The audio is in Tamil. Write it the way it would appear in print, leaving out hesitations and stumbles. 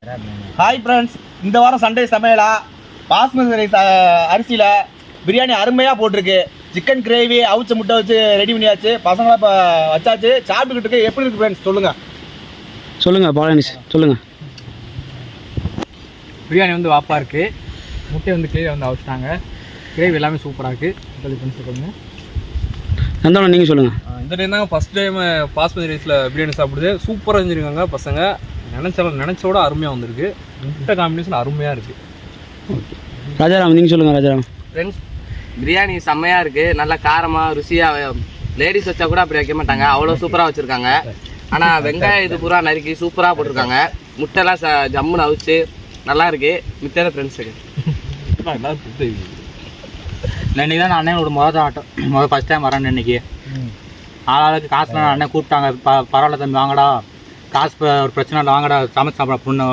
ஹாய் ஃப்ரெண்ட்ஸ், இந்த வாரம் சண்டே சமையலா பாஸ்மதி ரைஸ் அரிசியில் பிரியாணி அருமையாக போட்டிருக்கு. சிக்கன் கிரேவி அவிச்ச முட்டை வச்சு ரெடி பண்ணியாச்சு. பசங்களாம் இப்போ வச்சாச்சு, சாப்பிட்டுக்கிட்டு இருக்கு. எப்படி இருக்குது ஃப்ரெண்ட்ஸ் சொல்லுங்கள் பாலனிஷ் சொல்லுங்கள். பிரியாணி வந்து வாப்பாக இருக்குது, முட்டை வந்து கிரேவி வந்து அவிச்சிட்டாங்க. கிரேவி எல்லாமே சூப்பராக இருக்குது. சொல்லி சொல்லுங்கள். நந்தவனம் நீங்கள் சொல்லுங்கள். இந்த டைம் தாங்க ஃபஸ்ட் டைம் பாஸ்மதி ரைஸில் பிரியாணி சாப்பிடுது. சூப்பராக செஞ்சுருக்காங்க பசங்க. நினச்சோட அருமையாக வந்திருக்கு. முட்டை காம்பினேஷன் அருமையாக இருக்குது. ராஜாராம் நீங்கள் சொல்லுங்கள். ராஜாராம் ஃப்ரெண்ட்ஸ், பிரியாணி செம்மையாக இருக்குது. நல்லா காரமாக ருசியாக. லேடிஸ் வச்சா கூட அப்படி வைக்க மாட்டாங்க, அவ்வளோ சூப்பராக வச்சுருக்காங்க. ஆனால் வெங்காயம் இது பூரா நறுக்கி சூப்பராக போட்டிருக்காங்க. முட்டைலாம் ஜம்முன்னு அவிச்சு நல்லா இருக்குது. மித்தான ஃப்ரெண்ட்ஸுக்கு இன்னைக்கு தான் அண்ணனோட முதல் ஃபஸ்ட் டைம் வரேன். இன்னைக்கு ஆளாளுக்கு காசுலாம் அண்ணன் கூப்பிட்டாங்க. பரவாயில்ல தம்பி வாங்கடா, காசு ஒரு பிரச்சனை இல்லை, வாங்கடா சமைச்சு சாப்பிட பொண்ணு